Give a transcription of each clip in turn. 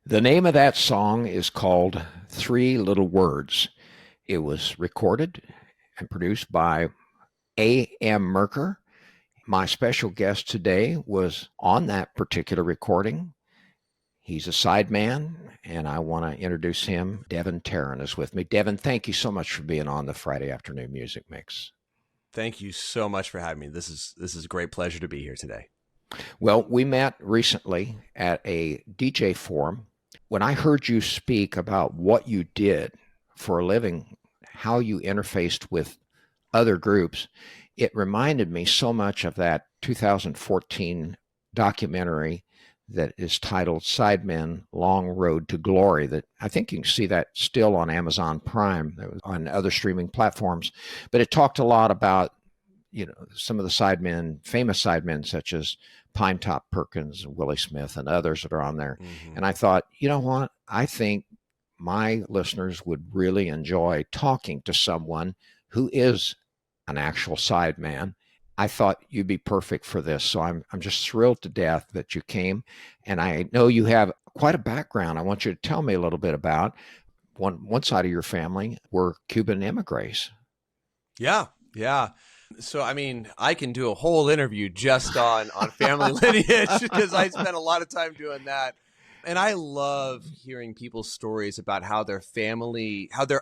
The name of that song is called Three Little Words. It was recorded and produced by A.M. Merker. My special guest today was on that particular recording. He's a sideman, and I want to introduce him. Devon Teran is with me. Devon, thank you so much for being on the Friday Afternoon Music Mix. Thank you so much for having me. This is a great pleasure to be here today. Well, we met recently at a DJ forum. When I heard you speak about what you did for a living, how you interfaced with other groups, it reminded me so much of that 2014 documentary that is titled Sidemen, Long Road to Glory. That I think you can see that still on Amazon Prime, on other streaming platforms. But it talked a lot about, some of the sidemen, famous sidemen such as Pinetop Perkins, Willie Smith, and others that are on there. Mm-hmm. And I thought, you know what? I think my listeners would really enjoy talking to someone who is an actual sideman. I thought you'd be perfect for this. So I'm just thrilled to death that you came. And I know you have quite a background. I want you to tell me a little bit about one side of your family were Cuban immigrants. Yeah. So, I mean, I can do a whole interview just on family lineage because I spent a lot of time doing that. And I love hearing people's stories about how their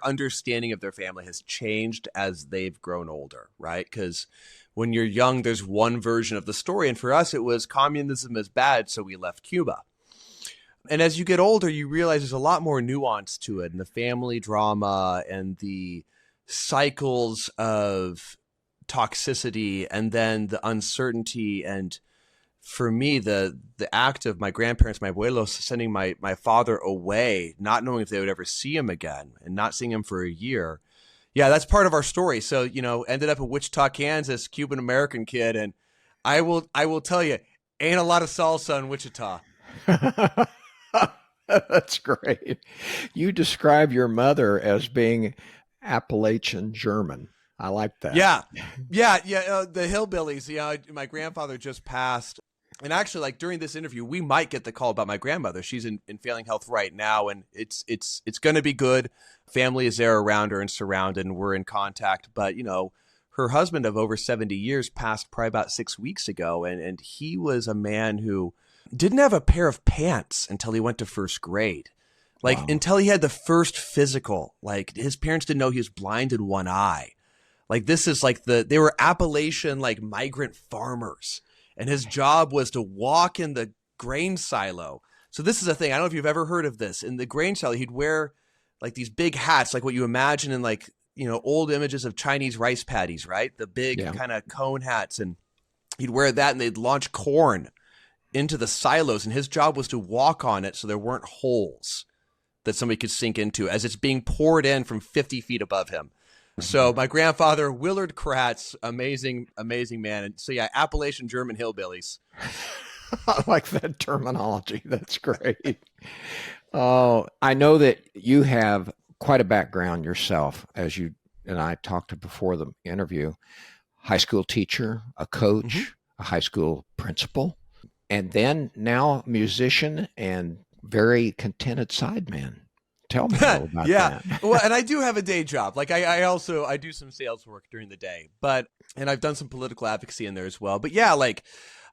understanding of their family has changed as they've grown older, right? Because when you're young, there's one version of the story. And for us, it was communism is bad, so we left Cuba. And as you get older, you realize there's a lot more nuance to it, and the family drama and the cycles of toxicity and then the uncertainty. And for me, the act of my grandparents, my abuelos, sending my father away, not knowing if they would ever see him again and not seeing him for a year. Yeah, that's part of our story. So, ended up in Wichita, Kansas, Cuban American kid. And I will tell you, ain't a lot of salsa in Wichita. That's great. You describe your mother as being Appalachian German. I like that. Yeah. The hillbillies. My grandfather just passed. And actually, like during this interview, we might get the call about my grandmother. She's in failing health right now, and it's going to be good. Family is there around her and surrounded, and we're in contact. But, her husband of over 70 years passed probably about 6 weeks ago, and he was a man who didn't have a pair of pants until he went to first grade. Wow. Until he had the first physical. Like, his parents didn't know he was blind in one eye. Like, this is like they were Appalachian, like, migrant farmers. And his job was to walk in the grain silo. So this is a thing. I don't know if you've ever heard of this. In the grain silo, he'd wear like these big hats, like what you imagine in like, old images of Chinese rice paddies, right? The big kind of cone hats. And he'd wear that and they'd launch corn into the silos. And his job was to walk on it so there weren't holes that somebody could sink into as it's being poured in from 50 feet above him. So my grandfather, Willard Kratz, amazing man. And so yeah, Appalachian German hillbillies. I like that terminology. That's great. Oh, I know that you have quite a background yourself, as you and I talked before the interview. High school teacher, a coach, a high school principal, and then now musician and very contented sideman. Tell me a little about that. Well, and I do have a day job. Like I do some sales work during the day, and I've done some political advocacy in there as well. But yeah, like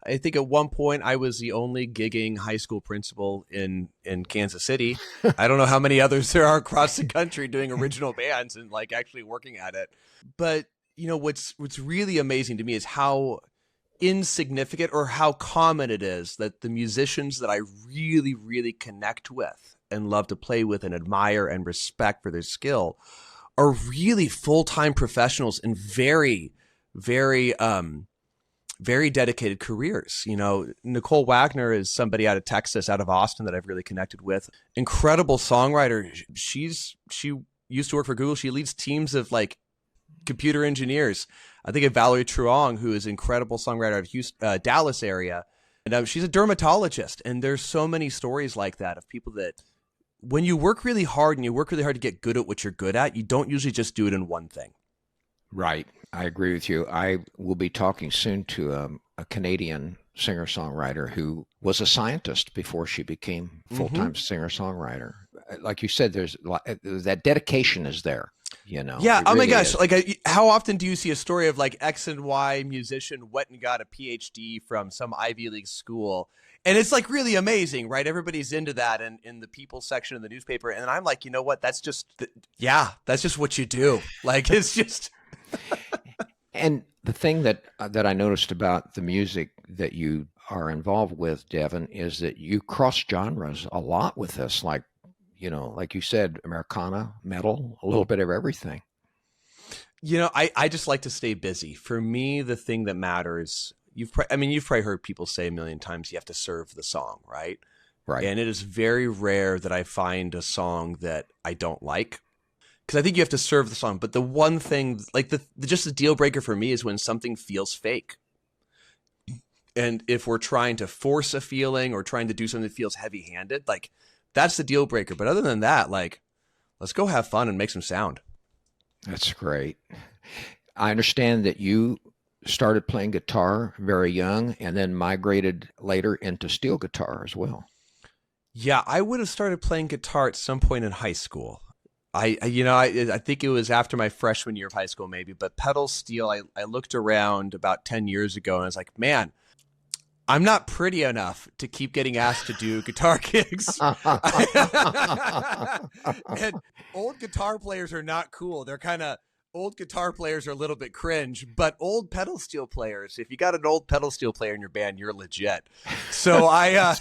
I think at one point I was the only gigging high school principal in Kansas City. I don't know how many others there are across the country doing original bands and like actually working at it. But what's really amazing to me is how insignificant or how common it is that the musicians that I really, really connect with and love to play with and admire and respect for their skill are really full-time professionals in very, very, very dedicated careers. Nicole Wagner is somebody out of Texas, out of Austin that I've really connected with. Incredible songwriter. She used to work for Google. She leads teams of like computer engineers. I think of Valerie Truong, who is an incredible songwriter out of Houston, Dallas area. And she's a dermatologist. And there's so many stories like that of people that when you work really hard and you work really hard to get good at what you're good at, you don't usually just do it in one thing. Right. I agree with you. I will be talking soon to a Canadian singer-songwriter who was a scientist before she became full-time singer-songwriter. Like you said, there's that dedication is there. Yeah. Oh my really gosh. is. Like, how often do you see a story of like X and Y musician went and got a PhD from some Ivy League school? And it's like really amazing, right? Everybody's into that in the people section of the newspaper. And I'm like, you know what? That's just what you do. Like, it's just. And the thing that I noticed about the music that you are involved with, Devon, is that you cross genres a lot with this. Like, like you said, Americana, metal, a little bit of everything. I just like to stay busy. For me, the thing that matters, you've probably heard people say a million times, you have to serve the song, right? Right. And it is very rare that I find a song that I don't like, because I think you have to serve the song. But the one thing, like just the deal breaker for me, is when something feels fake. And if we're trying to force a feeling or trying to do something that feels heavy-handed, like that's the deal breaker. But other than that, like, let's go have fun and make some sound. That's great. I understand that you started playing guitar very young and then migrated later into steel guitar as well. Yeah, I would have started playing guitar at some point in high school. I think it was after my freshman year of high school, maybe. But pedal steel, I looked around about 10 years ago and I was like, man, I'm not pretty enough to keep getting asked to do guitar gigs. And old guitar players are not cool. Old guitar players are a little bit cringe, but old pedal steel players, if you got an old pedal steel player in your band, you're legit. So I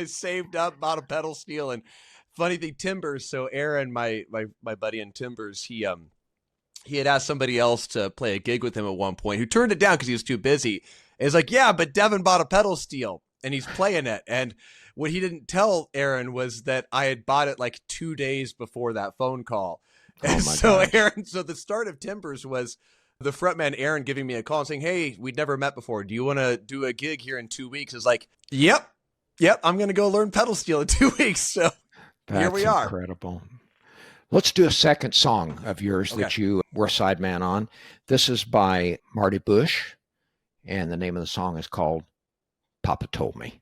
saved up, bought a pedal steel, and funny thing, Timbers. So Aaron, my buddy in Timbers, he had asked somebody else to play a gig with him at one point, who turned it down because he was too busy. And he's like, yeah, but Devon bought a pedal steel and he's playing it. And what he didn't tell Aaron was that I had bought it like 2 days before that phone call. And so the start of Timbers was the frontman Aaron giving me a call and saying, hey, we'd never met before. Do you want to do a gig here in 2 weeks? It's like, yep, I'm going to go learn pedal steel in 2 weeks. So here we are. Incredible. Let's do a second song of yours that you were sideman on. This is by Marty Bush, and the name of the song is called Papa Told Me.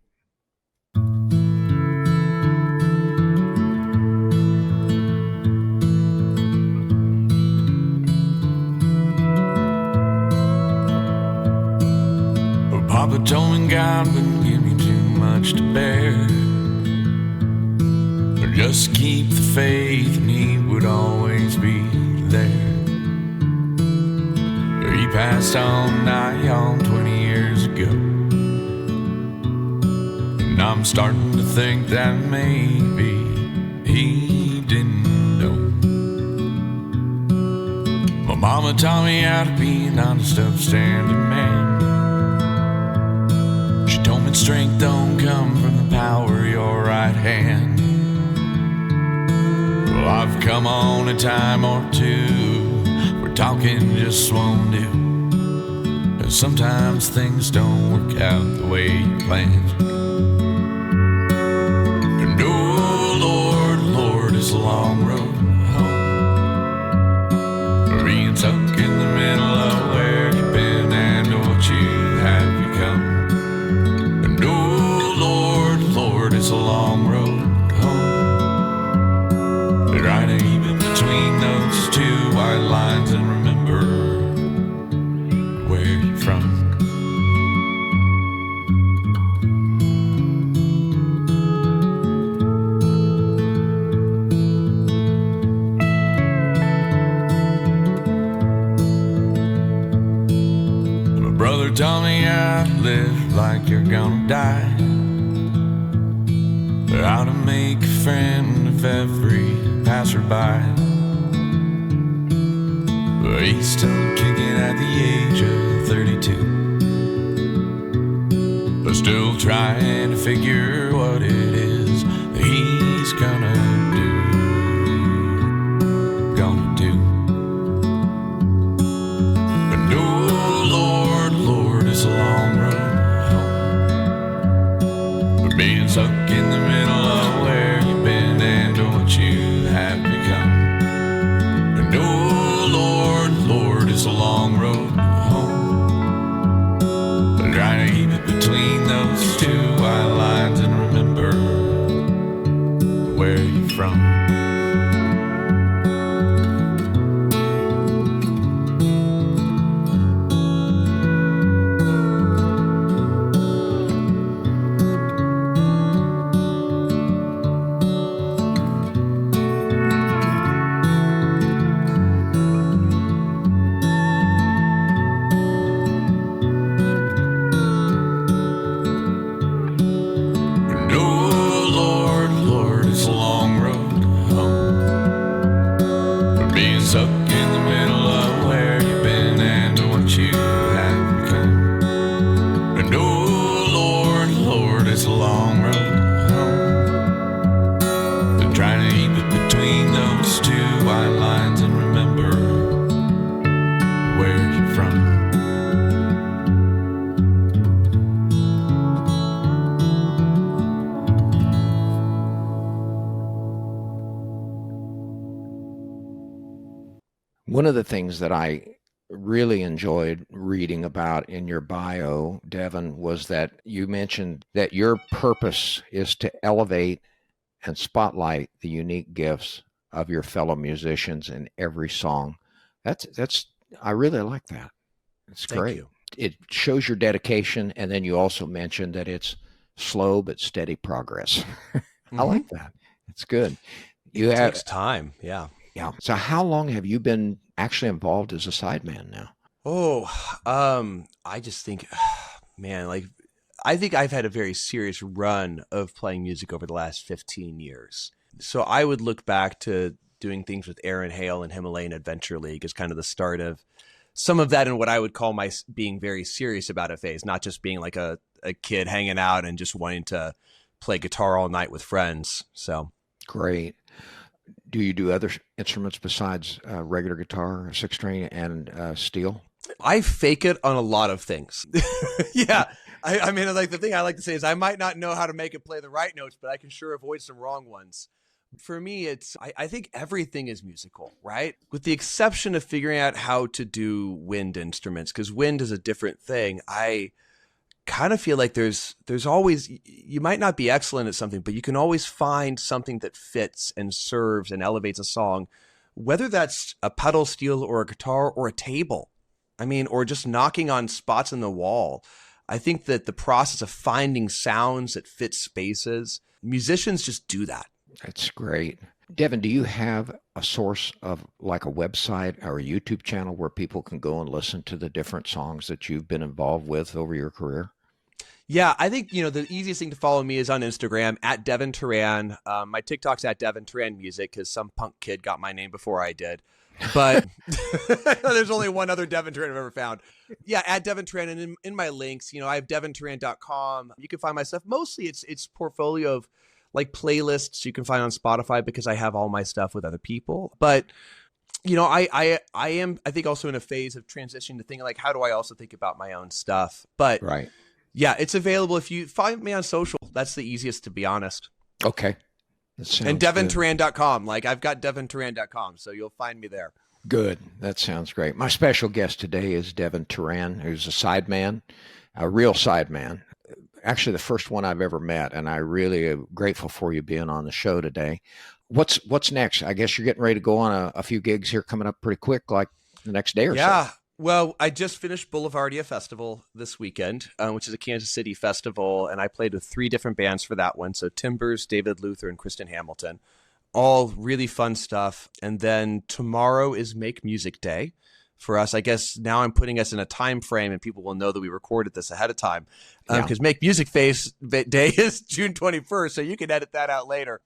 Papa told me God wouldn't give me too much to bear, but just keep the faith and he would always be there. He passed on nigh on 20 years ago, and I'm starting to think that maybe he didn't know. My mama taught me how to be an honest, upstanding man. Told me strength don't come from the power of your right hand. Well, I've come on a time or two where talking just won't do, and sometimes things don't work out the way you planned. And oh Lord, it's a long road home, being stuck in the middle of where you've been and what you have become. It's a long road home, but right even between those two white lines, and remember where you're from. My brother told me how to live like you're gonna die, how to make a friend of every passerby. But he's still kicking at the age of 32, but still trying to figure what it is that he's gonna do. And oh Lord, it's a long road home, but being stuck in the middle of where you've been and what you have become. And oh Lord, it's a long road home, but trying to keep it between where you're from. One of the things that I really enjoyed reading about in your bio, Devon, was that you mentioned that your purpose is to elevate and spotlight the unique gifts of your fellow musicians in every song. That's I really like that. It's great. You. It shows your dedication, and then you also mentioned that it's slow but steady progress. I like that. It's good. It takes time. Yeah. Yeah. So how long have you been actually involved as a sideman now? I just think, man, like, I think I've had a very serious run of playing music over the last 15 years. So I would look back to doing things with Aaron Hale and Himalayan Adventure League as kind of the start of some of that and what I would call my being very serious about a phase, not just being like a kid hanging out and just wanting to play guitar all night with friends. So great. Do you do other instruments besides regular guitar, six string, and steel? I fake it on a lot of things. Yeah. I mean, like the thing I like to say is I might not know how to make it play the right notes, but I can sure avoid some wrong ones. For me, I think everything is musical, right? With the exception of figuring out how to do wind instruments, because wind is a different thing. I kind of feel like there's always, you might not be excellent at something, but you can always find something that fits and serves and elevates a song, whether that's a pedal steel or a guitar or a table. I mean, or just knocking on spots in the wall. I think that the process of finding sounds that fit spaces, musicians just do that. That's great. Devon, do you have a source of like a website or a YouTube channel where people can go and listen to the different songs that you've been involved with over your career? Yeah, I think, the easiest thing to follow me is on Instagram at Devon Teran. My TikTok's at Devon Teran Music because some punk kid got my name before I did. But there's only one other Devon Teran I've ever found. Yeah, at Devon Teran. And in my links, I have devonteran.com. You can find my stuff. Mostly it's portfolio of like playlists you can find on Spotify because I have all my stuff with other people. But, I am, I think, also in a phase of transitioning to thinking like, how do I also think about my own stuff? But right. Yeah, it's available. If you find me on social, that's the easiest, to be honest. Okay. And devonteran.com. Like I've got devonteran.com, so you'll find me there. Good. That sounds great. My special guest today is Devon Teran, who's a sideman, a real sideman. Actually, the first one I've ever met, and I really am grateful for you being on the show today. What's next? I guess you're getting ready to go on a few gigs here coming up pretty quick, like the next day or so. Yeah. Well, I just finished Boulevardia Festival this weekend, which is a Kansas City festival, and I played with 3 different bands for that one. So Timbers, David Luther, and Kristen Hamilton. All really fun stuff. And then tomorrow is Make Music Day for us. I guess now I'm putting us in a time frame, and people will know that we recorded this ahead of time because Make Music Day is June 21st, so you can edit that out later.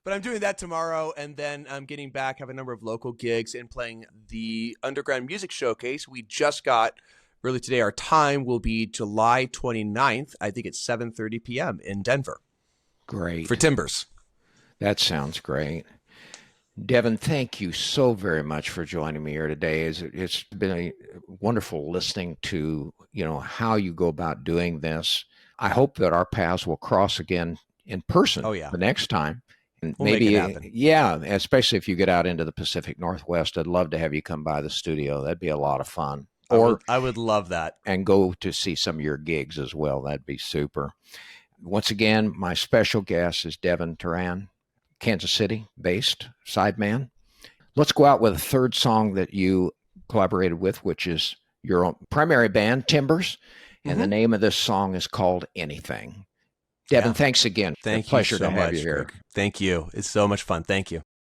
But I'm doing that tomorrow, and then I'm getting back, have a number of local gigs and playing the Underground Music Showcase. We just got, early today, our time will be July 29th. I think it's 7:30 p.m. in Denver. Great. For Timbers. That sounds great. Devon, thank you so very much for joining me here today. It's been a wonderful listening to, how you go about doing this. I hope that our paths will cross again in person the next time. And we'll make it happen. Yeah, especially if you get out into the Pacific Northwest. I'd love to have you come by the studio. That'd be a lot of fun. I would love that. And go to see some of your gigs as well. That'd be super. Once again, my special guest is Devon Teran, Kansas City based sideman. Let's go out with a third song that you collaborated with, which is your own primary band, Timbers. And the name of this song is called Anything. Devon, thanks again. Thank you pleasure so to have much, you here. Greg. Thank you. It's so much fun. Thank you.